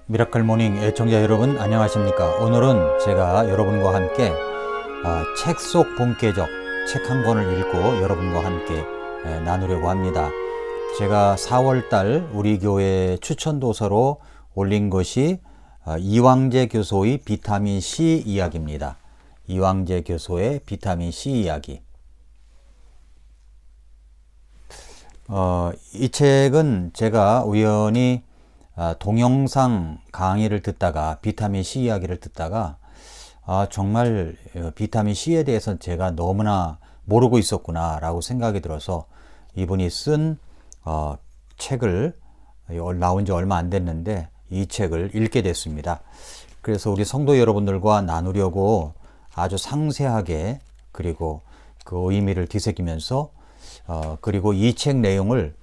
미라클 모닝 애청자 여러분 안녕하십니까. 오늘은 제가 여러분과 함께 책 속 본계적 책 한 권을 읽고 여러분과 함께 나누려고 합니다. 제가 4월달 우리 교회 추천도서로 올린 것이 이왕재 교수의 비타민C 이야기입니다. 이왕재 교수의 비타민C 이야기. 이 책은 제가 우연히 동영상 강의를 듣다가 비타민C 이야기를 듣다가 정말 비타민C에 대해서 제가 너무나 모르고 있었구나 라고 생각이 들어서 이분이 쓴 책을 나온 지 얼마 안 됐는데 이 책을 읽게 됐습니다. 그래서 우리 성도 여러분들과 나누려고 아주 상세하게 그리고 그 의미를 뒤새기면서 그리고 이 책 내용을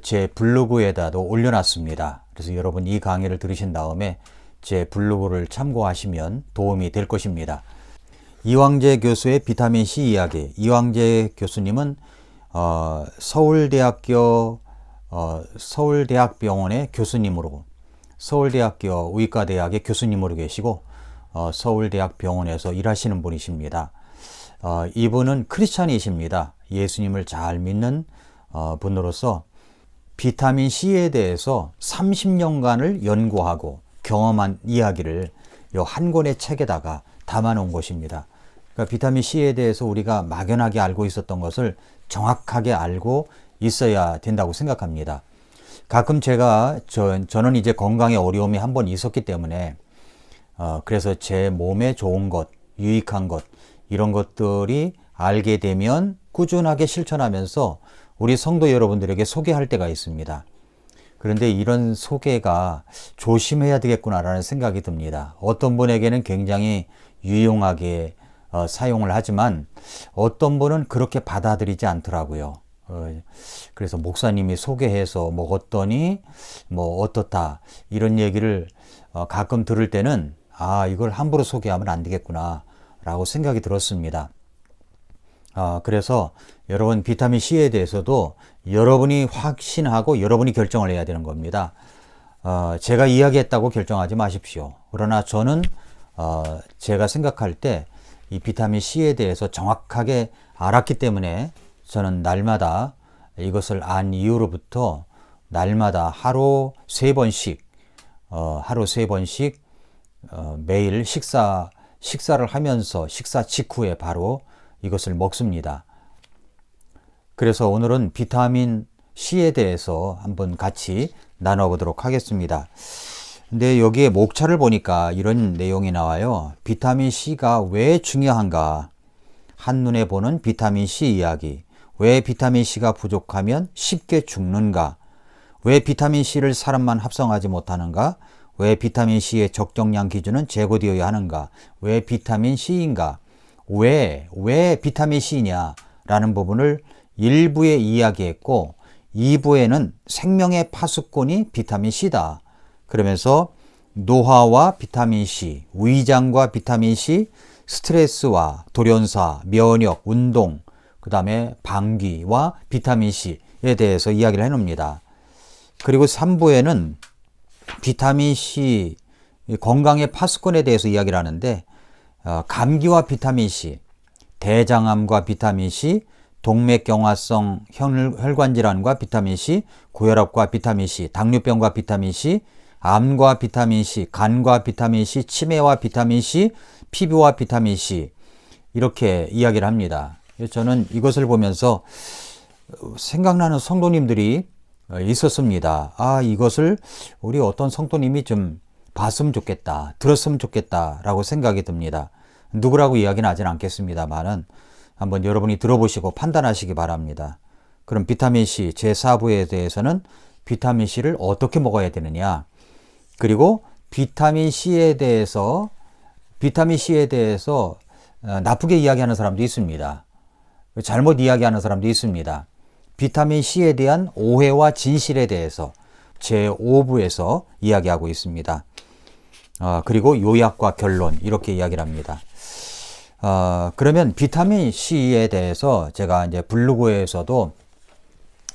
제 블로그에다도 올려놨습니다. 그래서 여러분 이 강의를 들으신 다음에 제 블로그를 참고하시면 도움이 될 것입니다. 이왕재 교수의 비타민C 이야기. 이왕재 교수님은 서울대학병원의 교수님으로, 서울대학교 의과대학의 교수님으로 계시고 서울대학병원에서 일하시는 분이십니다. 이분은 크리스찬이십니다. 예수님을 잘 믿는 분으로서 비타민C에 대해서 30년간을 연구하고 경험한 이야기를 이 한 권의 책에다가 담아놓은 것입니다. 그러니까 비타민C에 대해서 우리가 막연하게 알고 있었던 것을 정확하게 알고 있어야 된다고 생각합니다. 가끔 저는 이제 건강에 어려움이 한번 있었기 때문에 그래서 제 몸에 좋은 것, 유익한 것 이런 것들이 알게 되면 꾸준하게 실천하면서 우리 성도 여러분들에게 소개할 때가 있습니다. 그런데 이런 소개가 조심해야 되겠구나라는 생각이 듭니다. 어떤 분에게는 굉장히 유용하게 사용을 하지만 어떤 분은 그렇게 받아들이지 않더라고요. 그래서 목사님이 소개해서 먹었더니 뭐 어떻다 이런 얘기를 가끔 들을 때는 이걸 함부로 소개하면 안 되겠구나 라고 생각이 들었습니다. 그래서 여러분 비타민C에 대해서도 여러분이 확신하고 여러분이 결정을 해야 되는 겁니다. 제가 이야기했다고 결정하지 마십시오. 그러나 저는 제가 생각할 때 이 비타민C에 대해서 정확하게 알았기 때문에 저는 날마다 이것을 안 이후로부터 날마다 하루 3번씩 매일 식사를 하면서 식사 직후에 바로 이것을 먹습니다. 그래서 오늘은 비타민C에 대해서 한번 같이 나눠보도록 하겠습니다. 근데 여기에 목차를 보니까 이런 내용이 나와요. 비타민C가 왜 중요한가? 한눈에 보는 비타민C 이야기. 왜 비타민C가 부족하면 쉽게 죽는가? 왜 비타민C를 사람만 합성하지 못하는가? 왜 비타민C의 적정량 기준은 제고되어야 하는가? 왜 비타민C인가? 왜 비타민C냐? 라는 부분을 1부에 이야기했고 2부에는 생명의 파수꾼이 비타민C다. 그러면서 노화와 비타민C, 위장과 비타민C, 스트레스와 돌연사, 면역, 운동, 그 다음에 방귀와 비타민C에 대해서 이야기를 해놓습니다. 그리고 3부에는 비타민C, 건강의 파수꾼에 대해서 이야기를 하는데 감기와 비타민C, 대장암과 비타민C, 동맥경화성 혈관질환과 비타민C, 고혈압과 비타민C, 당뇨병과 비타민C, 암과 비타민C, 간과 비타민C, 치매와 비타민C, 피부와 비타민C 이렇게 이야기를 합니다. 저는 이것을 보면서 생각나는 성도님들이 있었습니다. 이것을 우리 어떤 성도님이 좀 봤으면 좋겠다, 들었으면 좋겠다 라고 생각이 듭니다. 누구라고 이야기는 하진 않겠습니다만은 한번 여러분이 들어보시고 판단하시기 바랍니다. 그럼 비타민C 제4부에 대해서는 비타민C를 어떻게 먹어야 되느냐, 그리고 비타민C에 대해서 나쁘게 이야기하는 사람도 있습니다. 잘못 이야기하는 사람도 있습니다. 비타민C에 대한 오해와 진실에 대해서 제5부에서 이야기하고 있습니다. 그리고 요약과 결론 이렇게 이야기를 합니다. 그러면 비타민C에 대해서 제가 이제 블로그에서도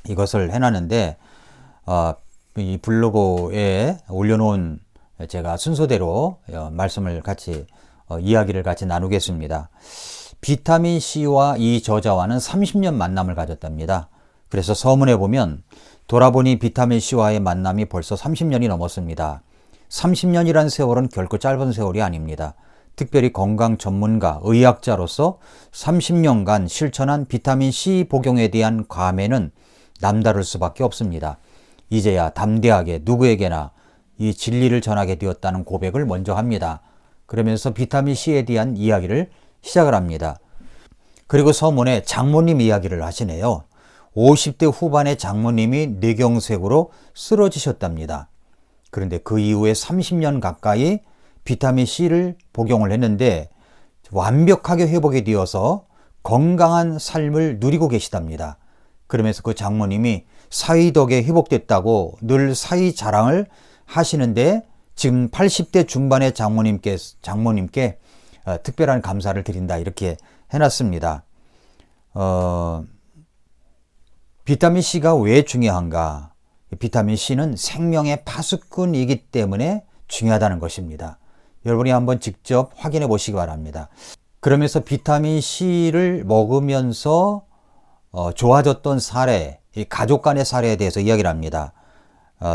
이것을 해놨는데 이 블로그에 올려놓은 제가 순서대로 말씀을 같이 이야기를 같이 나누겠습니다. 비타민 C와 이 저자와는 30년 만남을 가졌답니다. 그래서 서문에 보면 돌아보니 비타민 C와의 만남이 벌써 30년이 넘었습니다. 30년이란 세월은 결코 짧은 세월이 아닙니다. 특별히 건강 전문가, 의학자로서 30년간 실천한 비타민 C 복용에 대한 감회는 남다를 수밖에 없습니다. 이제야 담대하게 누구에게나 이 진리를 전하게 되었다는 고백을 먼저 합니다. 그러면서 비타민 C에 대한 이야기를 시작을 합니다. 그리고 서문에 장모님 이야기를 하시네요. 50대 후반의 장모님이 뇌경색으로 쓰러지셨답니다. 그런데 그 이후에 30년 가까이 비타민 C를 복용을 했는데 완벽하게 회복이 되어서 건강한 삶을 누리고 계시답니다. 그러면서 그 장모님이 사위 덕에 회복됐다고 늘 사위 자랑을 하시는데 지금 80대 중반의 장모님께 특별한 감사를 드린다 이렇게 해놨습니다. 비타민 C가 왜 중요한가? 비타민 C는 생명의 파수꾼이기 때문에 중요하다는 것입니다. 여러분이 한번 직접 확인해 보시기 바랍니다. 그러면서 비타민 C를 먹으면서 좋아졌던 사례, 가족 간의 사례에 대해서 이야기를 합니다.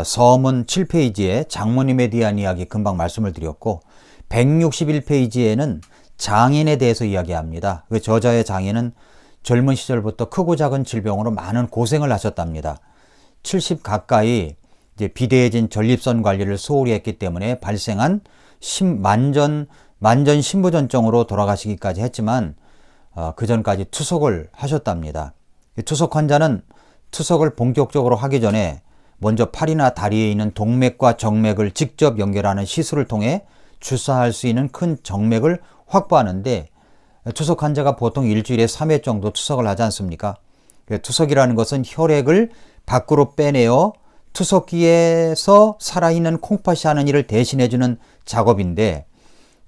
서문 7페이지에 장모님에 대한 이야기 금방 말씀을 드렸고 161페이지에는 장인에 대해서 이야기합니다. 그 저자의 장인은 젊은 시절부터 크고 작은 질병으로 많은 고생을 하셨답니다. 70 가까이 이제 비대해진 전립선 관리를 소홀히 했기 때문에 발생한 만전 신부전증으로 돌아가시기까지 했지만 그 전까지 투석을 하셨답니다. 투석 환자는 투석을 본격적으로 하기 전에 먼저 팔이나 다리에 있는 동맥과 정맥을 직접 연결하는 시술을 통해 주사할 수 있는 큰 정맥을 확보하는데 투석 환자가 보통 일주일에 3회 정도 투석을 하지 않습니까? 투석이라는 것은 혈액을 밖으로 빼내어 투석기에서 살아있는 콩팥이 하는 일을 대신해주는 작업인데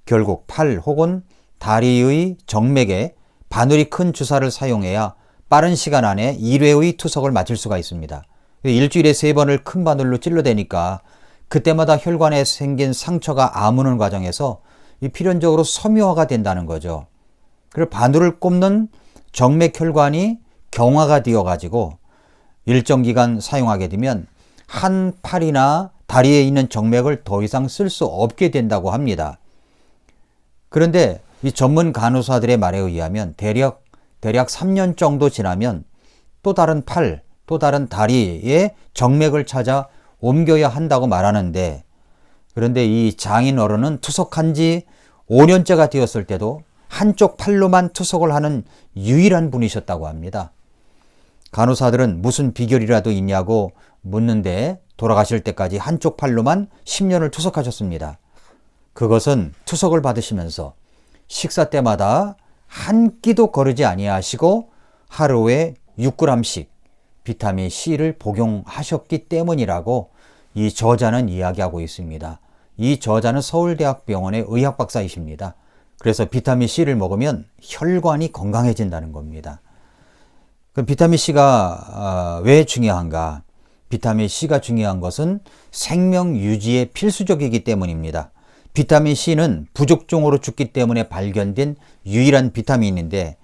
결국 팔 혹은 다리의 정맥에 바늘이 큰 주사를 사용해야 빠른 시간 안에 1회의 투석을 마칠 수가 있습니다. 일주일에 3번을 큰 바늘로 찔러대니까 그때마다 혈관에 생긴 상처가 아무는 과정에서 필연적으로 섬유화가 된다는 거죠. 그리고 바늘을 꼽는 정맥 혈관이 경화가 되어가지고 일정 기간 사용하게 되면 한 팔이나 다리에 있는 정맥을 더 이상 쓸 수 없게 된다고 합니다. 그런데 이 전문 간호사들의 말에 의하면 대략 3년 정도 지나면 또 다른 팔, 또 다른 다리에 정맥을 찾아 옮겨야 한다고 말하는데 그런데 이 장인 어른은 투석한 지 5년째가 되었을 때도 한쪽 팔로만 투석을 하는 유일한 분이셨다고 합니다. 간호사들은 무슨 비결이라도 있냐고 묻는데 돌아가실 때까지 한쪽 팔로만 10년을 투석하셨습니다. 그것은 투석을 받으시면서 식사 때마다 한 끼도 거르지 아니하시고 하루에 6g씩 비타민 C를 복용하셨기 때문이라고 이 저자는 이야기하고 있습니다. 이 저자는 서울대학병원의 의학박사이십니다. 그래서 비타민 C를 먹으면 혈관이 건강해진다는 겁니다. 그 비타민 C가 왜 중요한가? 비타민 C가 중요한 것은 생명 유지에 필수적이기 때문입니다. 비타민 C는 부족종으로 죽기 때문에 발견된 유일한 비타민인데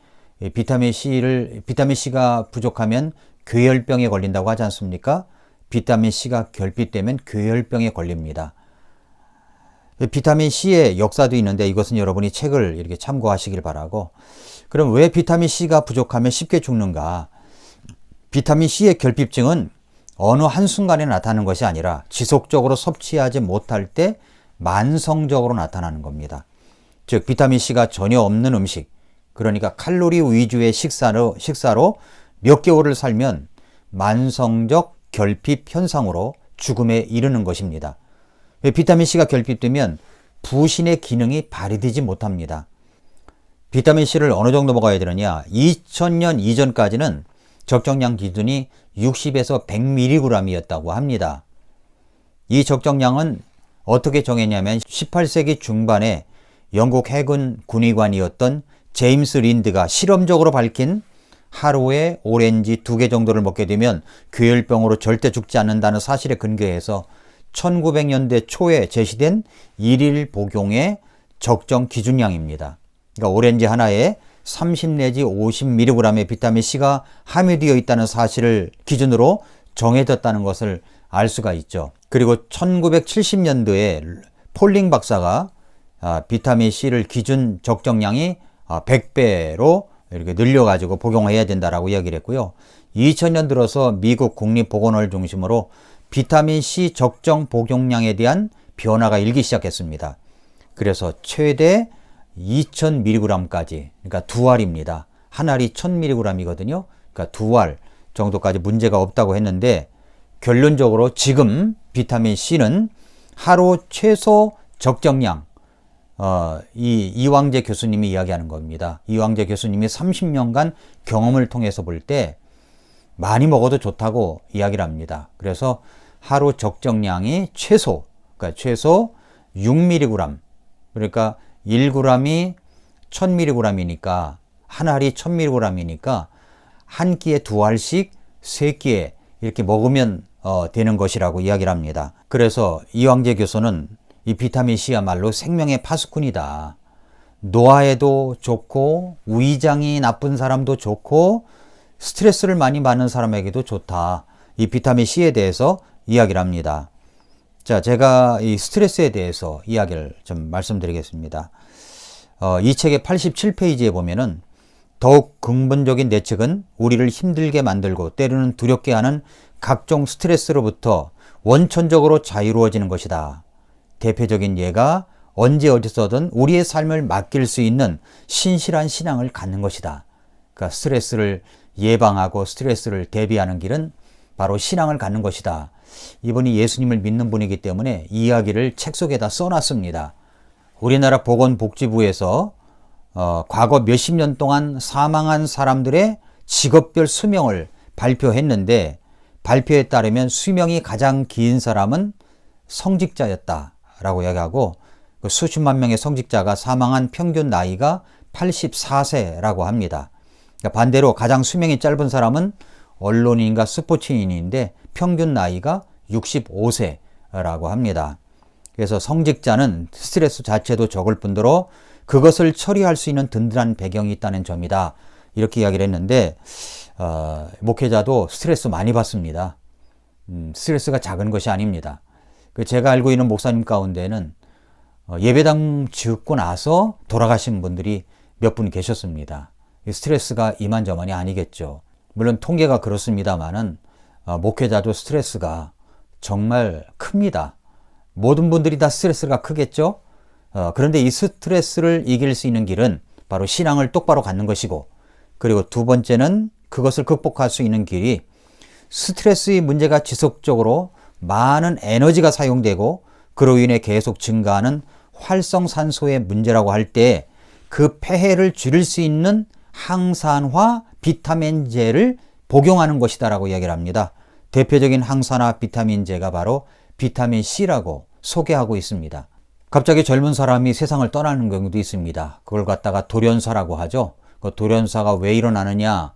비타민 C가 부족하면 괴혈병에 걸린다고 하지 않습니까? 비타민 C가 결핍되면 괴혈병에 걸립니다. 비타민 C의 역사도 있는데 이것은 여러분이 책을 이렇게 참고하시길 바라고 그럼 왜 비타민 C가 부족하면 쉽게 죽는가? 비타민 C의 결핍증은 어느 한순간에 나타나는 것이 아니라 지속적으로 섭취하지 못할 때 만성적으로 나타나는 겁니다. 즉 비타민 C가 전혀 없는 음식, 그러니까 칼로리 위주의 식사로 몇 개월을 살면 만성적 결핍 현상으로 죽음에 이르는 것입니다. 비타민 C가 결핍되면 부신의 기능이 발휘되지 못합니다. 비타민 C를 어느 정도 먹어야 되느냐? 2000년 이전까지는 적정량 기준이 60에서 100mg이었다고 합니다. 이 적정량은 어떻게 정했냐면 18세기 중반에 영국 해군 군의관이었던 제임스 린드가 실험적으로 밝힌 하루에 오렌지 2개 정도를 먹게 되면 괴혈병으로 절대 죽지 않는다는 사실에 근거해서 1900년대 초에 제시된 일일 복용의 적정 기준량입니다. 그러니까 오렌지 하나에 30 내지 50mg의 비타민C가 함유되어 있다는 사실을 기준으로 정해졌다는 것을 알 수가 있죠. 그리고 1970년도에 폴링 박사가 비타민C를 기준 적정량이 100배로 이렇게 늘려가지고 복용해야 된다라고 이야기를 했고요. 2000년 들어서 미국 국립보건원을 중심으로 비타민C 적정 복용량에 대한 변화가 일기 시작했습니다. 그래서 최대 2000mg까지, 그러니까 2알입니다. 한 알이 1000mg이거든요. 그러니까 2알 정도까지 문제가 없다고 했는데, 결론적으로 지금 비타민C는 하루 최소 적정량, 이왕재 교수님이 이야기하는 겁니다. 이왕재 교수님이 30년간 경험을 통해서 볼 때 많이 먹어도 좋다고 이야기를 합니다. 그래서 하루 적정량이 최소, 그러니까 최소 6mg, 그러니까 1g이 1000mg이니까 한 알이 1000mg이니까 한 끼에 2알씩 3끼에 이렇게 먹으면 되는 것이라고 이야기를 합니다. 그래서 이왕재 교수는 이 비타민C야말로 생명의 파수꾼이다. 노화에도 좋고 위장이 나쁜 사람도 좋고 스트레스를 많이 받는 사람에게도 좋다. 이 비타민C에 대해서 이야기를 합니다. 자, 제가 이 스트레스에 대해서 이야기를 좀 말씀드리겠습니다. 이 책의 87페이지에 보면은 더욱 근본적인 내책은 우리를 힘들게 만들고 때로는 두렵게 하는 각종 스트레스로부터 원천적으로 자유로워지는 것이다. 대표적인 예가 언제 어디서든 우리의 삶을 맡길 수 있는 신실한 신앙을 갖는 것이다. 그러니까 스트레스를 예방하고 스트레스를 대비하는 길은 바로 신앙을 갖는 것이다. 이분이 예수님을 믿는 분이기 때문에 이 이야기를 책 속에다 써놨습니다. 우리나라 보건복지부에서 과거 몇십 년 동안 사망한 사람들의 직업별 수명을 발표했는데, 발표에 따르면 수명이 가장 긴 사람은 성직자였다라고 이야기하고, 수십만 명의 성직자가 사망한 평균 나이가 84세라고 합니다. 반대로 가장 수명이 짧은 사람은 언론인과 스포츠인인데 평균 나이가 65세라고 합니다. 그래서 성직자는 스트레스 자체도 적을 뿐더러 그것을 처리할 수 있는 든든한 배경이 있다는 점이다. 이렇게 이야기를 했는데, 목회자도 스트레스 많이 받습니다. 스트레스가 작은 것이 아닙니다. 제가 알고 있는 목사님 가운데는 예배당 짓고 나서 돌아가신 분들이 몇 분 계셨습니다. 스트레스가 이만저만이 아니겠죠. 물론 통계가 그렇습니다만은 목회자도 스트레스가 정말 큽니다. 모든 분들이 다 스트레스가 크겠죠. 그런데 이 스트레스를 이길 수 있는 길은 바로 신앙을 똑바로 갖는 것이고, 그리고 두 번째는 그것을 극복할 수 있는 길이 스트레스의 문제가 지속적으로 많은 에너지가 사용되고 그로 인해 계속 증가하는 활성산소의 문제라고 할 때 그 폐해를 줄일 수 있는 항산화 비타민제를 복용하는 것이다라고 이야기를 합니다. 대표적인 항산화 비타민제가 바로 비타민C라고 소개하고 있습니다. 갑자기 젊은 사람이 세상을 떠나는 경우도 있습니다. 그걸 갖다가 돌연사라고 하죠. 그 돌연사가 왜 일어나느냐?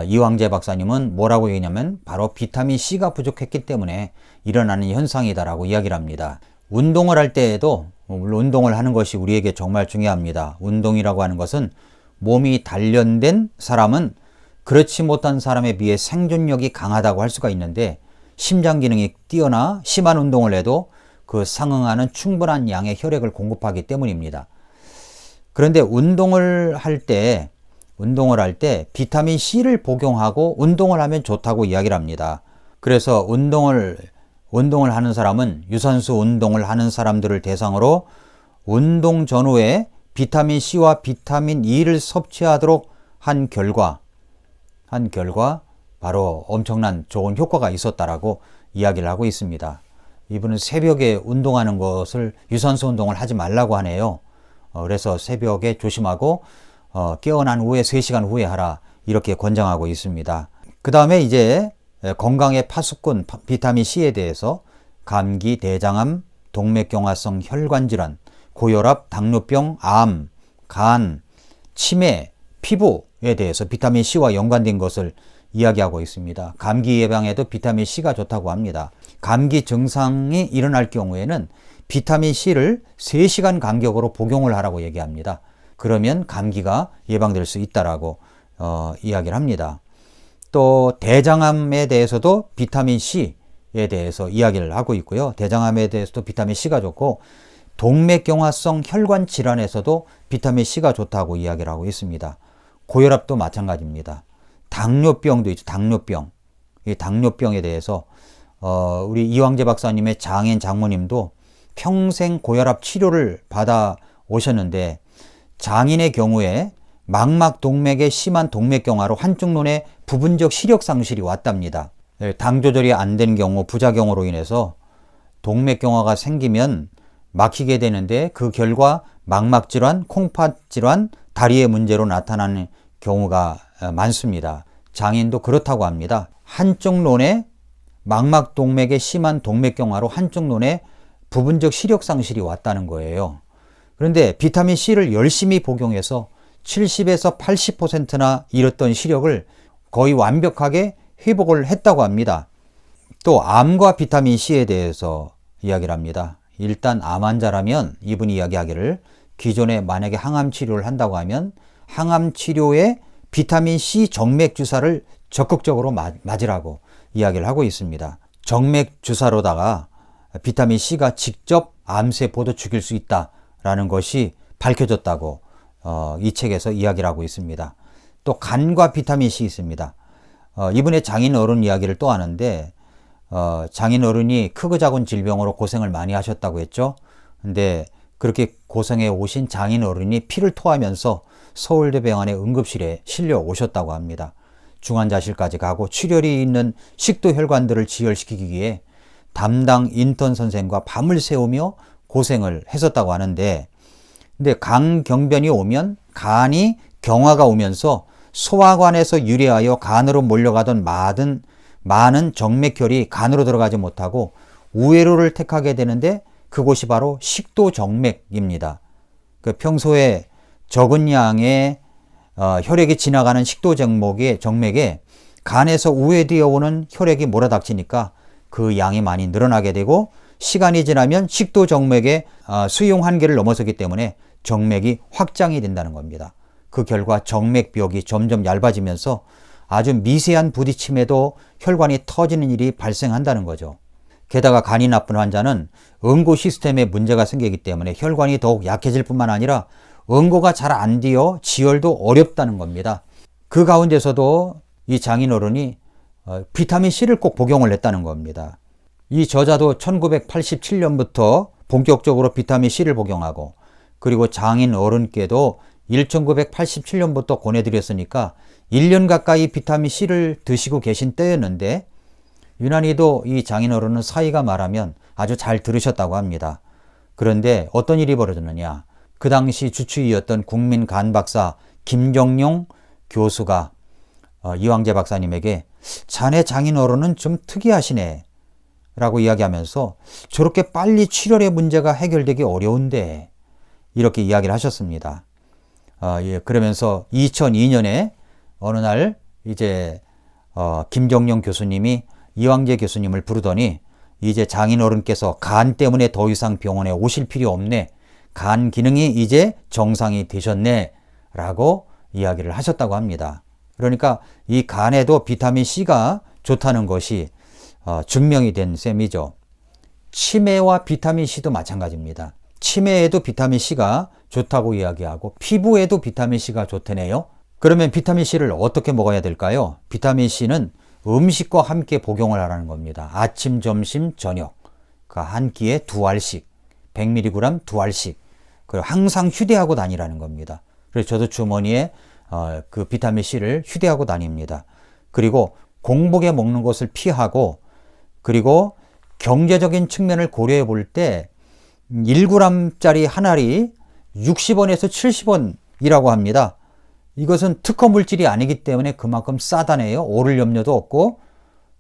이왕재 박사님은 뭐라고 얘기냐면 바로 비타민C가 부족했기 때문에 일어나는 현상이다라고 이야기를 합니다. 운동을 할 때에도, 물론 운동을 하는 것이 우리에게 정말 중요합니다. 운동이라고 하는 것은 몸이 단련된 사람은 그렇지 못한 사람에 비해 생존력이 강하다고 할 수가 있는데, 심장 기능이 뛰어나 심한 운동을 해도 그 상응하는 충분한 양의 혈액을 공급하기 때문입니다. 그런데 운동을 할 때 비타민C를 복용하고 운동을 하면 좋다고 이야기를 합니다. 그래서 운동을 하는 사람은 유산소 운동을 하는 사람들을 대상으로 운동 전후에 비타민C와 비타민 E를 섭취하도록 한 결과 바로 엄청난 좋은 효과가 있었다라고 이야기를 하고 있습니다. 이분은 새벽에 운동하는 것을, 유산소 운동을 하지 말라고 하네요. 그래서 새벽에 조심하고 깨어난 후에 3시간 후에 하라, 이렇게 권장하고 있습니다. 그 다음에 이제 건강의 파수꾼 비타민C에 대해서 감기, 대장암, 동맥경화성 혈관질환, 고혈압, 당뇨병, 암, 간, 치매, 피부에 대해서 비타민C와 연관된 것을 이야기하고 있습니다. 감기 예방에도 비타민C가 좋다고 합니다. 감기 증상이 일어날 경우에는 비타민 C를 3시간 간격으로 복용을 하라고 얘기합니다. 그러면 감기가 예방될 수 있다라고 이야기를 합니다. 또 대장암에 대해서도 비타민 C에 대해서 이야기를 하고 있고요. 대장암에 대해서도 비타민 C가 좋고 동맥경화성 혈관 질환에서도 비타민 C가 좋다고 이야기를 하고 있습니다. 고혈압도 마찬가지입니다. 당뇨병도 있죠. 당뇨병. 이 당뇨병에 대해서 우리 이황재 박사님의 장인 장모님도 평생 고혈압 치료를 받아 오셨는데 장인의 경우에 망막동맥에 심한 동맥경화로 한쪽 눈에 부분적 시력 상실이 왔답니다. 당 조절이 안 된 경우 부작용으로 인해서 동맥경화가 생기면 막히게 되는데 그 결과 망막질환, 콩팥질환, 다리의 문제로 나타나는 경우가 많습니다. 장인도 그렇다고 합니다. 한쪽 눈에 망막동맥에 심한 동맥경화로 한쪽 눈에 부분적 시력 상실이 왔다는 거예요. 그런데 비타민 C를 열심히 복용해서 70에서 80%나 잃었던 시력을 거의 완벽하게 회복을 했다고 합니다. 또 암과 비타민 C에 대해서 이야기를 합니다. 일단 암 환자라면 이분이 이야기하기를 기존에 만약에 항암 치료를 한다고 하면 항암 치료에 비타민 C 정맥 주사를 적극적으로 맞으라고 이야기를 하고 있습니다. 정맥 주사로다가 비타민 C가 직접 암세포도 죽일 수 있다라는 것이 밝혀졌다고 이 책에서 이야기를 하고 있습니다. 또 간과 비타민 C 있습니다. 이번에 장인 어른 이야기를 또 하는데 장인 어른이 크고 작은 질병으로 고생을 많이 하셨다고 했죠. 근데 그렇게 고생해 오신 장인 어른이 피를 토하면서 서울대병원의 응급실에 실려 오셨다고 합니다. 중환자실까지 가고 출혈이 있는 식도혈관들을 지혈시키기 위해 담당 인턴 선생과 밤을 새우며 고생을 했었다고 하는데, 근데 강경변이 오면 간이 경화가 오면서 소화관에서 유래하여 간으로 몰려가던 많은 정맥혈이 간으로 들어가지 못하고 우회로를 택하게 되는데 그곳이 바로 식도정맥입니다. 그 평소에 적은 양의 혈액이 지나가는 식도정맥에 간에서 우회되어 오는 혈액이 몰아닥치니까 그 양이 많이 늘어나게 되고 시간이 지나면 식도정맥의 수용 한계를 넘어서기 때문에 정맥이 확장이 된다는 겁니다. 그 결과 정맥벽이 점점 얇아지면서 아주 미세한 부딪힘에도 혈관이 터지는 일이 발생한다는 거죠. 게다가 간이 나쁜 환자는 응고 시스템에 문제가 생기기 때문에 혈관이 더욱 약해질 뿐만 아니라 응고가 잘 안 되어 지혈도 어렵다는 겁니다. 그 가운데서도 이 장인어른이 비타민 C를 꼭 복용을 했다는 겁니다. 이 저자도 1987년부터 본격적으로 비타민 C를 복용하고 그리고 장인어른께도 1987년부터 권해드렸으니까 1년 가까이 비타민 C를 드시고 계신 때였는데 유난히도 이 장인어른은 사이가 말하면 아주 잘 들으셨다고 합니다. 그런데 어떤 일이 벌어졌느냐. 그 당시 주치의였던 국민간박사 김정용 교수가 이황재 박사님에게 자네 장인어른은 좀 특이하시네 라고 이야기하면서 저렇게 빨리 출혈의 문제가 해결되기 어려운데 이렇게 이야기를 하셨습니다. 그러면서 2002년에 어느 날 이제 김정용 교수님이 이황재 교수님을 부르더니 이제 장인어른께서 간 때문에 더 이상 병원에 오실 필요 없네. 간 기능이 이제 정상이 되셨네. 라고 이야기를 하셨다고 합니다. 그러니까 이 간에도 비타민 C가 좋다는 것이 증명이 된 셈이죠. 치매와 비타민 C도 마찬가지입니다. 치매에도 비타민 C가 좋다고 이야기하고 피부에도 비타민 C가 좋다네요. 그러면 비타민 C를 어떻게 먹어야 될까요? 비타민 C는 음식과 함께 복용을 하라는 겁니다. 아침, 점심, 저녁. 그러니까 한 끼에 2알씩, 100mg 2알씩. 그리고 항상 휴대하고 다니라는 겁니다. 그래서 저도 주머니에 그 비타민 C를 휴대하고 다닙니다. 그리고 공복에 먹는 것을 피하고 그리고 경제적인 측면을 고려해 볼 때 1g짜리 한 알이 60원에서 70원이라고 합니다. 이것은 특허 물질이 아니기 때문에 그만큼 싸다네요. 오를 염려도 없고.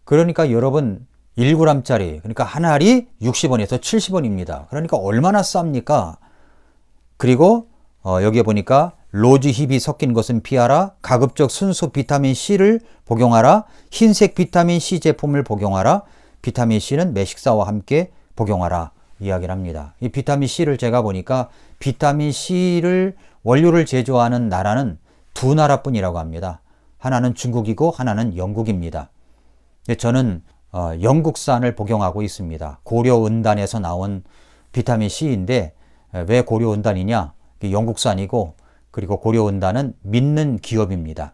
그러니까 여러분 1g짜리 그러니까 한 알이 60원에서 70원입니다. 그러니까 얼마나 쌉니까? 그리고 여기에 보니까 로즈힙이 섞인 것은 피하라. 가급적 순수 비타민 C를 복용하라. 흰색 비타민 C 제품을 복용하라. 비타민 C는 매 식사와 함께 복용하라 이야기를 합니다. 이 비타민 C를 제가 보니까 비타민 C를 원료를 제조하는 나라는 두 나라뿐이라고 합니다. 하나는 중국이고 하나는 영국입니다. 저는 영국산을 복용하고 있습니다. 고려은단에서 나온 비타민 C인데 왜 고려은단이냐? 영국산이고 그리고 고려은단은 믿는 기업입니다.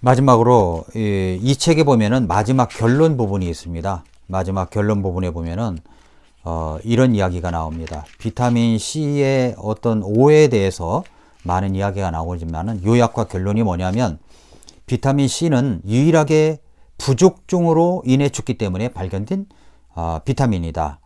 마지막으로 이 책에 보면은 마지막 결론 부분이 있습니다. 마지막 결론 부분에 보면은 이런 이야기가 나옵니다. 비타민 C의 어떤 오해에 대해서 많은 이야기가 나오지만은 요약과 결론이 뭐냐면 비타민 C는 유일하게 부족종으로 인해 죽기 때문에 발견된 비타민이다.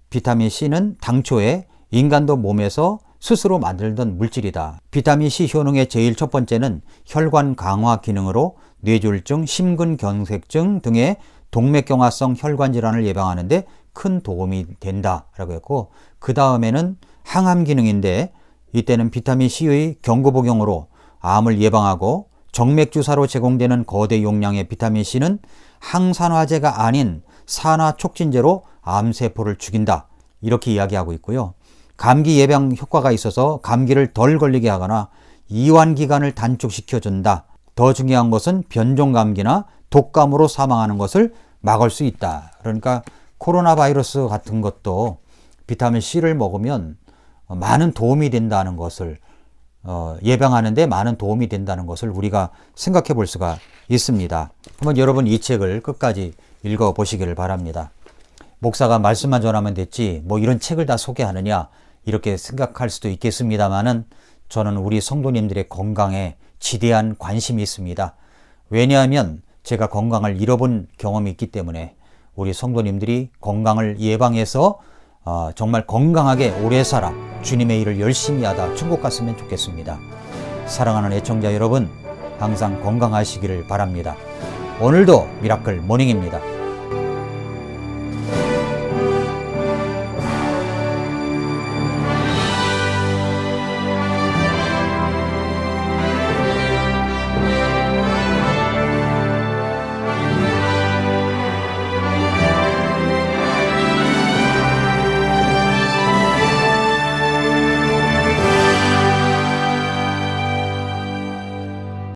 비타민 C는 당초에 인간도 몸에서 스스로 만들던 물질이다. 비타민 C 효능의 제일 첫 번째는 혈관 강화 기능으로 뇌졸중, 심근경색증 등의 동맥경화성 혈관 질환을 예방하는데 큰 도움이 된다라고 했고, 그 다음에는 항암 기능인데 이때는 비타민 C의 경구 복용으로 암을 예방하고, 정맥주사로 제공되는 거대 용량의 비타민 C는 항산화제가 아닌 산화 촉진제로 암세포를 죽인다. 이렇게 이야기하고 있고요. 감기 예방 효과가 있어서 감기를 덜 걸리게 하거나 이완 기간을 단축시켜준다. 더 중요한 것은 변종감기나 독감으로 사망하는 것을 막을 수 있다. 그러니까 코로나 바이러스 같은 것도 비타민 C를 먹으면 많은 도움이 된다는 것을 예방하는 데 많은 도움이 된다는 것을 우리가 생각해 볼 수가 있습니다. 한번 여러분 이 책을 끝까지 읽어 보시기를 바랍니다. 목사가 말씀만 전하면 됐지 뭐 이런 책을 다 소개하느냐 이렇게 생각할 수도 있겠습니다만은 저는 우리 성도님들의 건강에 지대한 관심이 있습니다. 왜냐하면 제가 건강을 잃어본 경험이 있기 때문에 우리 성도님들이 건강을 예방해서 정말 건강하게 오래 살아 주님의 일을 열심히 하다 천국 갔으면 좋겠습니다. 사랑하는 애청자 여러분, 항상 건강하시기를 바랍니다. 오늘도 미라클 모닝입니다.